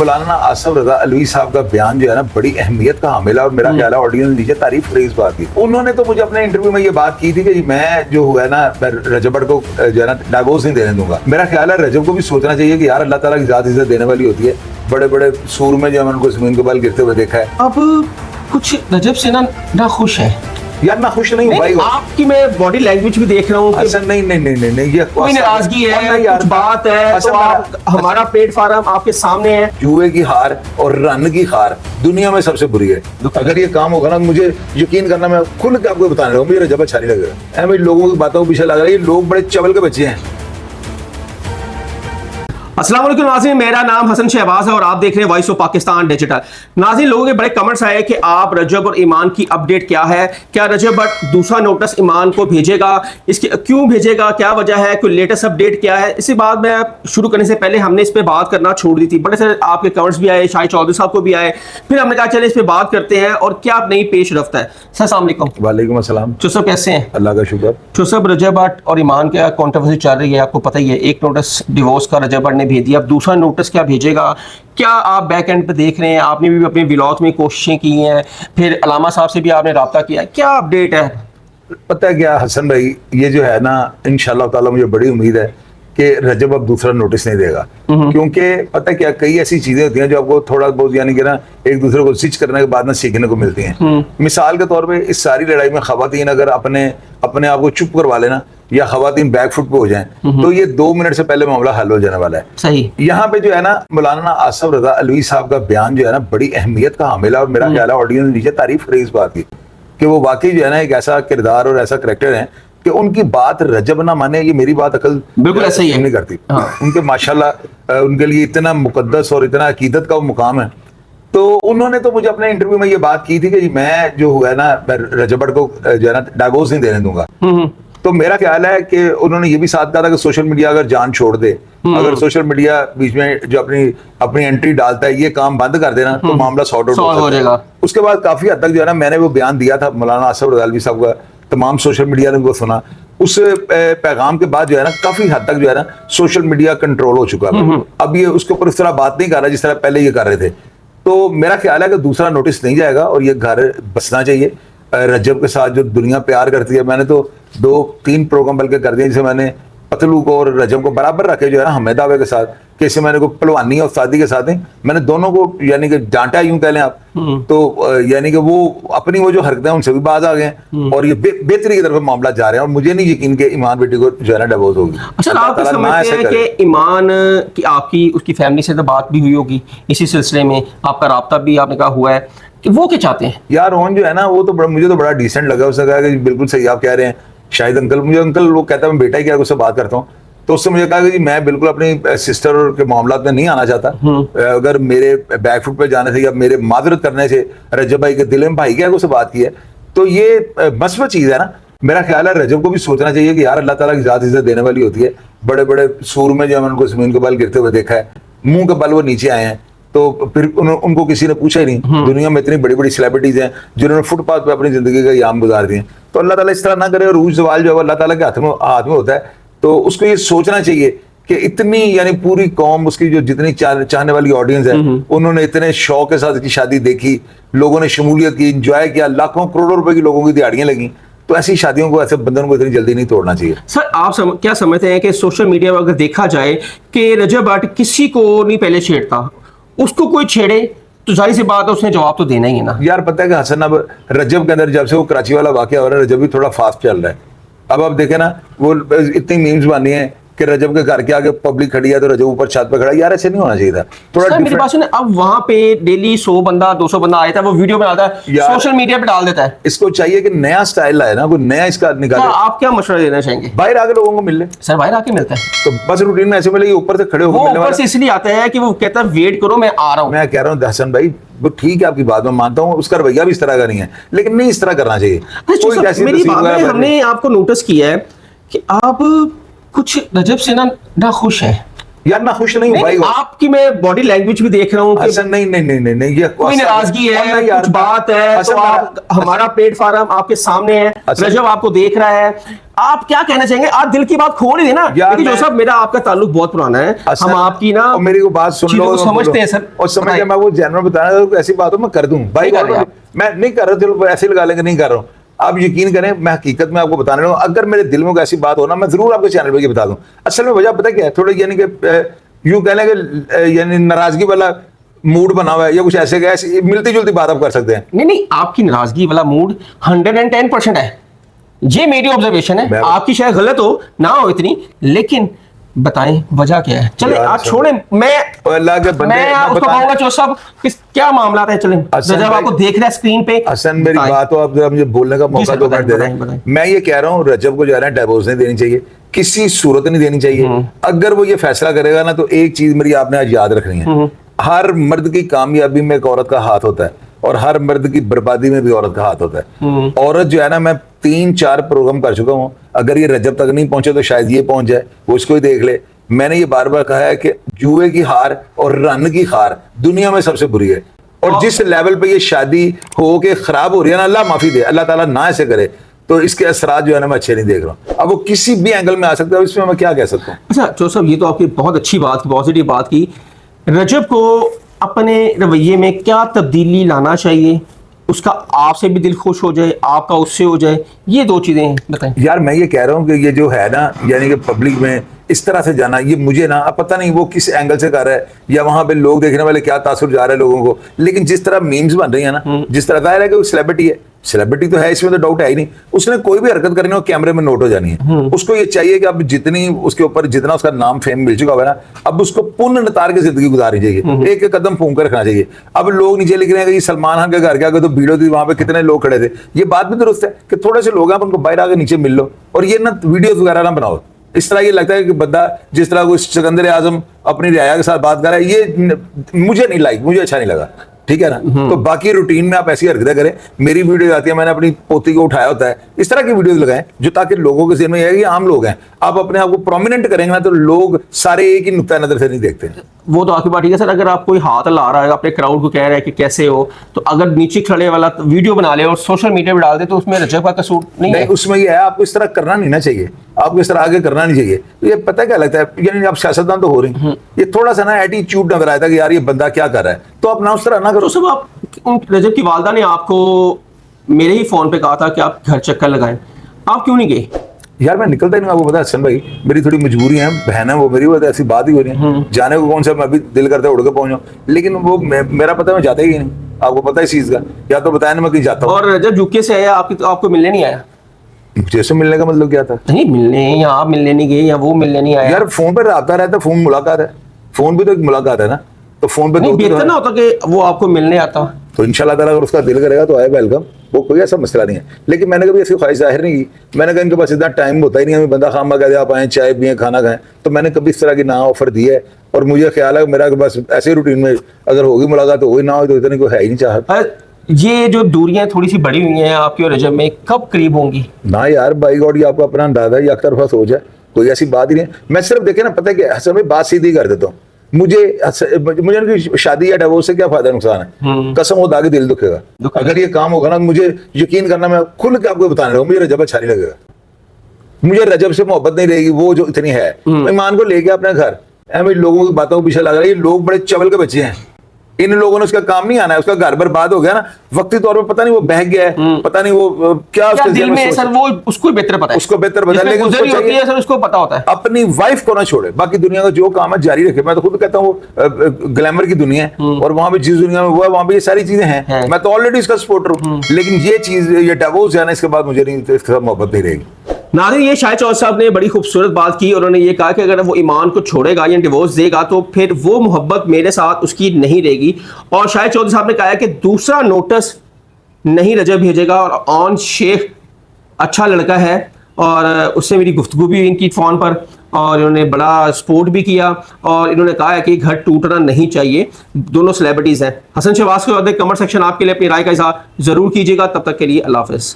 मौलाना आसिफ रजा अलवी साहब का बयान जो है ना बड़ी अहमियत का हामिल है और मेरा ख्याल है ऑडियंस नीचे तारीफ करेगी इस बात की। उन्होंने तो मुझे अपने इंटरव्यू में ये बात की थी कि मैं जो हुआ है ना रजब भट्ट को जो है ना डाइवोर्स नहीं देने दूंगा। मेरा ख्याल है रजब को भी सोचना चाहिए कि यार अल्लाह ताला की ज़ात इज्जत देने वाली होती है। बड़े बड़े सूर में जो उनको जमीन के बल गिरते हुए देखा है। अब कुछ रजब से ना खुश है यार ना खुश नहीं हूँ भाई। आपकी मैं बॉडी लैंग्वेज भी देख रहा हूँ अच्छा नहीं ये कोई नाराजगी है, कुछ बात है तो आप हमारा प्लेटफॉर्म आपके सामने है। जुए की हार और रन की हार दुनिया में सबसे बुरी है। अगर ये काम होगा ना मुझे यकीन करना, मैं खुल के आपको बताने लगा, मुझे रजब अच्छा नहीं लग रहा है। भाई लोगों की बातों को पीछे लग रहा है, ये लोग बड़े चवल के बच्चे हैं। अस्सलाम वालेकुम नाज़रीन, मेरा नाम हसन शहबाज है और आप देख रहे हैं वॉइस ऑफ पाकिस्तान डिजिटल। नाज़रीन, लोगों के बड़े कमेंट्स आए कि आप रजब और ईमान की अपडेट क्या है, क्या रजब भट्ट दूसरा नोटिस ईमान को भेजेगा, इसके क्यों भेजेगा, क्या वजह है, कोई लेटेस्ट अपडेट क्या है। इसी बात में शुरू करने से पहले हमने इस पर बात करना छोड़ दी थी। बड़े सारे आपके कमेंट्स भी आए, शाहिद चौधरी साहब को भी आए, फिर हमने कहा चले इस पर बात करते हैं और क्या आप नई पेश रफ्त है। सर अस्सलाम वालेकुम। वालेकुम अस्सलाम। चुसब कैसे हैं? अल्लाह का शुक्र। चुसब, रजब भट्ट और ईमान का कंट्रोवर्सी चल रही है, आपको पता ही है। एक नोटिस डिवोर्स का रजब भट्ट ने भेज दिया, अब दूसरा नोटिस क्या भेजेगा, क्या आप बैक एंड पे देख रहे हैं? आपने भी अपने व्लॉग में कोशिशें की हैं, फिर अलामा साहब से भी आपने रब्ता किया, क्या अपडेट है? पता है क्या हसन भाई, ये जो है ना इंशाल्लाह ताला मुझे बड़ी उम्मीद है कि रजब अब दूसरा नोटिस नहीं देगा। क्योंकि पता है क्या, कई ऐसी चीजें होती हैं जो आपको थोड़ा बहुत यानी कि ना एक दूसरे को स्विच करने के बाद ना सीखने को मिलती हैं। मिसाल के तौर पे इस सारी लड़ाई में खवातीन अगर अपने आप को चुप करवा लेना या खवातीन बैक फुट पे हो जाएं तो ये 2 मिनट से पहले मामला हल हो जाने वाला है। सही। यहाँ पे जो है ना मौलाना आसिफ रजा अलवी साहब का बयान जो है ना बड़ी अहमियत का हामिल है और मेरा ख्याल है ऑडियंस नीचे तारीफ करेगी इस बात की कि वो वाकई जो है ना एक ऐसा किरदार और ऐसा करैक्टर है कि उनकी बात रजब ना माने, ये मेरी बात अकल बिल्कुल ऐसा ही है नहीं करती। उनके माशाल्लाह उनके लिए इतना मुकद्दस और इतना अकीदत का वो मुकाम है। तो उन्होंने तो मुझे अपने इंटरव्यू में ये बात की थी कि मैं जो हुआ है ना रजब भट्ट को जो है ना डाइवोर्स नहीं देने दूंगा। तो मेरा ख्याल है कि उन्होंने ये भी साथ कहा था कि सोशल मीडिया अगर जान छोड़ दे, अगर सोशल मीडिया बीच में जो अपनी एंट्री डालता है, ये काम बंद कर देना तो मामला सॉर्ट आउट हो जाएगा। उसके बाद काफी हद तक जो है ना मैंने वो बयान दिया था मौलाना आसिफ रजा अलवी साहब का, तमाम सोशल मीडिया ने वो सुना। उस पैगाम के बाद जो है ना काफी हद तक जो है ना सोशल मीडिया कंट्रोल हो चुका है। अब ये उसके ऊपर इस तरह बात नहीं कर रहा जिस तरह पहले ये कर रहे थे। तो मेरा ख्याल है कि दूसरा नोटिस नहीं जाएगा और ये घर बसना चाहिए रजब के साथ जो दुनिया प्यार करती है। मैंने तो 2-3 प्रोग्राम बल्कि कर दिए जिसे मैंने पतलू को और रजब को बराबर रखे जो है ना हमें दावे के साथ, कैसे मैंने को पहलवानी और शादी के साथ ही मैंने दोनों को यानी कि डांटा यूं कह लें आप। तो यानी कि वो अपनी वो जो हरकतें उनसे भी बाज आ गए और ये बेहतरी की तरफ मामला जा रहे हैं और मुझे नहीं यकीन कि ईमान बेटी को जो है ना डिवोर्स होगी। अच्छा, आप समझते हैं कि ईमान की आपकी उसकी फैमिली से तो बात भी हुई होगी इसी सिलसिले में, आपका राब्ता भी आपने कहा हुआ है कि वो क्या चाहते हैं? यार ओन जो है ना वो तो मुझे तो बड़ा डिसेंट लगा। उसने कहा कि बिल्कुल सही आप कह रहे हैं शाहिद अंकल, मुझे अंकल वो कहता है मैं बेटा ही क्या उससे बात करता हूँ। तो उससे मुझे कहा कि जी मैं बिल्कुल अपनी सिस्टर के मामला में नहीं आना चाहता। अगर मेरे बैक फुट पे जाने से या मेरे माजरत करने से रजब भाई के दिल में भाई क्या उससे बात की है तो ये मस्बत चीज है ना। मेरा ख्याल है रजब को भी सोचना चाहिए कि यार अल्लाह ताला की ज़ात इज्जत देने वाली होती है। बड़े बड़े सूर में जो उनको जमीन के बल गिरते हुए देखा है, मुंह के बल वो नीचे आए हैं। तो फिर उनको किसी ने पूछा ही नहीं। दुनिया में इतनी बड़ी बड़ी सेलिब्रिटीज हैं जिन्होंने फुटपाथ पे अपनी जिंदगी का याम गुजार दिए। तो अल्लाह ताला इस तरह ना करे और रूज सवाल जो है अल्लाह ताला के हाथ में होता है। तो उसको ये सोचना चाहिए कि इतनी यानी पूरी कौम उसकी जो जितनी चाहने वाली ऑडियंस है उन्होंने इतने शौक के साथ इसकी शादी देखी, लोगों ने शमूलियत की, इंजॉय किया, लाखों करोड़ों रुपए की लोगों की दिहाड़ियां लगी। तो ऐसी शादियों को, ऐसे बंधन को इतनी जल्दी नहीं तोड़ना चाहिए। सर आप क्या समझते हैं कि सोशल मीडिया पर अगर देखा जाए कि रजब भट्ट किसी को नहीं पहले छेड़ता, उसको कोई छेड़े तो जाहिर सी बात है उसने जवाब तो देना ही है ना। यार पता है कि हसन अब रजब के अंदर जब से वो कराची वाला वाकया हो रहा है रजब भी थोड़ा फास्ट चल रहा है। अब आप देखे ना वो इतनी मीम्स बनी है कि रजब के घर के आगे पब्लिक खड़ी है तो रजब ऊपर छत पे खड़ा है। यार ऐसे नहीं होना चाहिए था। थोड़ा मेरी बात सुने, अब वहां पे डेली 100 बंदा 200 बंदा आया था, वो वीडियो बनाता है सोशल मीडिया पे डाल देता है। इसको चाहिए कि नया स्टाइल आए ना, कोई नया इसका निकाले। आप क्या मशवरा देना चाहेंगे? बाहर आके लोगों को मिल ले। सर बाहर आके मिलता है तो बस रूटीन में ऐसे मिले ऊपर से खड़े होकर मिलने वाला इसलिए आता है कि वो कहता है वेट करो मैं आ रहा हूँ। मैं कह रहा हूँ हसन भाई वो ठीक है आपकी बात में मानता हूँ, उसका रवैया भी इस तरह का नहीं है, लेकिन नहीं इस तरह करना चाहिए। मेरी बात में हमने आपको नोटिस किया है कि आप कुछ रजब से ना खुश है। यार मैं खुश नहीं हूँ भाई। आपकी मैं बॉडी लैंग्वेज भी देख रहा हूँ कि हसन नहीं ये कोई नाराजगी है, कुछ बात है, तो आप हमारा प्लेटफॉर्म आपके सामने है, रजब आपको देख रहा है, आप क्या कहना चाहेंगे? आप दिल की बात खोल ही देना। देखिए जो साहब, मेरा आपका ताल्लुक बहुत पुराना है, हम आपकी ना मेरी को बात सुन लो, समझते हैं सर, और समझ के मैं वो जनरल बता रहा हूँ, ऐसी बात हो मैं कर दूं भाई, मैं नहीं कर रहा, चलो ऐसे लगा लेंगे, नहीं कर रहा हूँ। आप यकीन करें, मैं हकीकत में आपको बताने रहा हूँ, अगर मेरे दिल में कोई ऐसी बात हो ना, मैं जरूर आपके चैनल पे बता दूं। असल में वजह पता क्या है, थोड़ा यानी कि यूं कहने के यानी नाराजगी वाला मूड बना हुआ है या कुछ ऐसे का, मिलती जुलती बात आप कर सकते हैं। नहीं, आपकी नाराजगी वाला मूड 110% है, ये मेरी ऑब्जर्वेशन है, आपकी शायद गलत हो ना हो इतनी, लेकिन बताएं वजह क्या है? चले आप छोड़ें, मैं अल्लाह के बंदे, मैं उसको कहूंगा चो साहब क्या मामला है, चलें जब आपको देख रहे हैं स्क्रीन पे। हसन मेरी बात हो, आप जरा मुझे बोलने का मौका तो दे दें। मैं ये कह रहा हूँ रजब को जो है ना डिवोर्स नहीं देनी चाहिए, किसी सूरत नहीं देनी चाहिए। अगर वो ये फैसला करेगा ना, तो एक चीज मेरी आपने आज याद रखनी है, हर मर्द की कामयाबी में एक औरत का हाथ होता है, और हर मर्द की बर्बादी में भी औरत का हाथ होता है। औरत जो है ना, मैं 3-4 प्रोग्राम कर चुका हूँ, अगर ये रजब तक नहीं पहुंचे तो शायद ये पहुंच जाए, वो इसको ही देख ले। मैंने ये बार बार कहा है कि जुए की हार और रन की हार दुनिया में सबसे बुरी है, और जिस लेवल पे ये शादी हो के खराब हो रही है ना, अल्लाह माफी दे, अल्लाह ताला ना ऐसे करे, तो इसके असरात जो है ना मैं अच्छे नहीं देख रहा हूँ। अब वो किसी भी एंगल में आ सकता है, इसमें मैं क्या कह सकता हूँ। अच्छा चो साहब, ये तो आपकी बहुत अच्छी बात, पॉजिटिव बात की। रजब को अपने रवैये में क्या तब्दीली लाना चाहिए, उसका आपसे भी दिल खुश हो जाए, आपका उससे हो जाए, ये 2 चीजें बताएं। यार मैं ये कह रहा हूँ कि ये जो है ना, यानी कि पब्लिक में इस तरह से जाना, ये मुझे ना अब पता नहीं वो किस एंगल से कर रहा है, या वहां पे लोग देखने वाले क्या तासुर जा रहे हैं लोगों को, लेकिन जिस तरह मीम्स बन रही है ना, जिस तरह जाहिर है कि वो सेलिब्रिटी है, सेलिब्रिटी तो है, इसमें तो डाउट है ही नहीं, उसने कोई भी हरकत करनी हो कैमरे में नोट हो जानी है। उसको ये चाहिए कि अब जितनी उसके ऊपर जितना उसका नाम फेम मिल चुका है ना, अब उसको पुण्य नितार के जिंदगी गुजारनी चाहिए, एक एक कदम फूंक कर रखना चाहिए। अब लोग नीचे लिख रहे हैं कि सलमान खान के घर के आगे तो भीड़ थी, वहां पे कितने लोग खड़े थे, ये बात भी दुरुस्त है कि थोड़े से लोग हैं, उनको बाहर आके नीचे मिल लो, और ये ना वीडियोस वगैरह ना बनाओ। इस तरह ये लगता है कि बंदा जिस तरह कोई सिकंदर आजम अपनी रियाया के साथ बात कर रहा है, ये मुझे नहीं लाइक, मुझे अच्छा नहीं लगा, ठीक है ना। तो बाकी रूटीन में आप ऐसी हरकतें करें। मेरी वीडियो आती है, मैंने अपनी पोती को उठाया होता है, इस तरह की वीडियोस लगाएं जो ताकि लोगों के ज़हन में यह है कि आम लोग हैं। आप अपने आप को प्रोमिनेंट करेंगे ना, तो लोग सारे एक ही नुक्ता नजर से नहीं देखते। वो तो आपकी बात ठीक है सर, अगर आप कोई हाथ ला रहा है, अपने क्राउड को कह रहा है कि कैसे हो, तो अगर नीचे खड़े वाला वीडियो बना ले और सोशल मीडिया पे डाल दे, तो उसमें रजब का कसूर नहीं है। उसमें ये है, आपको इस तरह करना नहीं ना चाहिए, आपको इस तरह आगे करना नहीं चाहिए। ये पता क्या लगता है, यानी आप सियासतदान तो हो रही हैं, ये थोड़ा सा ना एटीट्यूड नजर आया था कि यार ये बंदा क्या कर रहा है, तो आप ना उस तरह ना करो। तो सब आप रजब की वालदा ने आपको मेरे ही फोन पे कहा था कि आप घर चक्कर लगाएं, आप क्यों नहीं गए? यार मैं निकलता ही नहीं, आपको पता है हसन भाई, मेरी थोड़ी मजबूरी है, बहन है वो मेरी, वो ऐसी बात ही हो रही है, जाने को कौन सा मैं अभी दिल करता है उड़ के पहुंच, लेकिन वो मेरा पता है मैं जाता ही नहीं, आपको पता है इस चीज का, या तो बताया ना मैं कहीं जाता हूँ। और जब यूके से आया आपको मिलने नहीं आया? जैसे मिलने का मतलब क्या था? नहीं मिलने, या आप मिलने नहीं गए या वो मिलने नहीं आया? यार फोन पर रब्ता रहता है, फोन मुलाकात है, फोन भी तो एक मुलाकात है ना, तो फोन पे बेहतर ना होता कि वो आपको मिलने आता? तो इंशाल्लाह ताला अगर उसका दिल करेगा तो आए, वेलकम, वो कोई ऐसा मसला नहीं है। लेकिन मैंने कभी ऐसी ख्वाहिश जाहिर नहीं की, मैंने कहा इनके पास इतना टाइम होता ही नहीं, हमें बंदा खामा कहते आप आए चाय पिए खाना खाएं, तो मैंने कभी इस तरह की ना ऑफर दी है। और मुझे ख्याल है मेरा बस ऐसे रूटीन में अगर होगी मुलाकात तो होगी, ना हो तो इतनी कोई है ही नहीं चाहत। ये जो दूरियां थोड़ी सी बड़ी हुई हैं आपकी और रजब में, कब करीब होंगी? ना यार बाई गॉड, ये आपका अपना अंदाजा है, एक तरफा सोच है, कोई ऐसी बात ही नहीं है। मैं सिर्फ देखे ना, पता है कि हसन भाई बात सीधी कर देता हूँ, मुझे उनकी शादी या डिवोर्स से क्या फायदा नुकसान है, कसम हो आगे दिल दुखेगा। अगर ये काम होगा ना, मुझे यकीन करना, मैं खुल के आपको बताने लगा, मुझे रजब अच्छा नहीं लगेगा, मुझे रजब से मोहब्बत नहीं रहेगी, वो जो इतनी है। ईमान को लेके अपने घर ऐसे लोगों की बातों को पीछे लग रहा है, ये लोग बड़े चवल के बच्चे हैं, इन लोगों ने उसका काम नहीं आना है, उसका घर बर्बाद हो गया ना वक्ती तौर पर, पता नहीं वो बह गया है, पता नहीं वो क्या उसके दिल में सर, वो उसको बेहतर पता है, उसको बेहतर पता है, लेकिन उसको होती है सर, उसको पता होता है। अपनी वाइफ को ना छोड़े, बाकी दुनिया का जो काम है जारी रखे। मैं तो खुद कहता हूँ वो ग्लैमर की दुनिया है, और वहां पे जिस दुनिया में वो है वहां पे ये सारी चीजें हैं, मैं तो ऑलरेडी इसका सपोर्टर हूँ, लेकिन ये चीज, ये डिवोर्स है ना, इसके बाद मुझे नहीं, इसके साथ मोहब्बत नहीं रहेगी। नाज़रीन, ये शाहिद चौधरी साहब ने बड़ी खूबसूरत बात की, उन्होंने ये कहा कि अगर वो ईमान को छोड़ेगा या डिवोर्स देगा तो फिर वो मोहब्बत मेरे साथ उसकी नहीं रहेगी। और शाहिद चौधरी साहब ने कहा कि दूसरा नोटिस नहीं रजब भेजेगा, और ऑन शेख अच्छा लड़का है, और उससे मेरी गुफ्तगू भी इनकी फ़ोन पर, और इन्होंने बड़ा सपोर्ट भी किया, और इन्होंने कहा है कि घर टूटना नहीं चाहिए। दोनों सेलिब्रिटीज़ हैं। हसन शहबाज को कमेंट सेक्शन आपके लिए अपनी राय का इज़हार ज़रूर कीजिएगा। तब तक के लिए अल्लाह हाफ़िज़।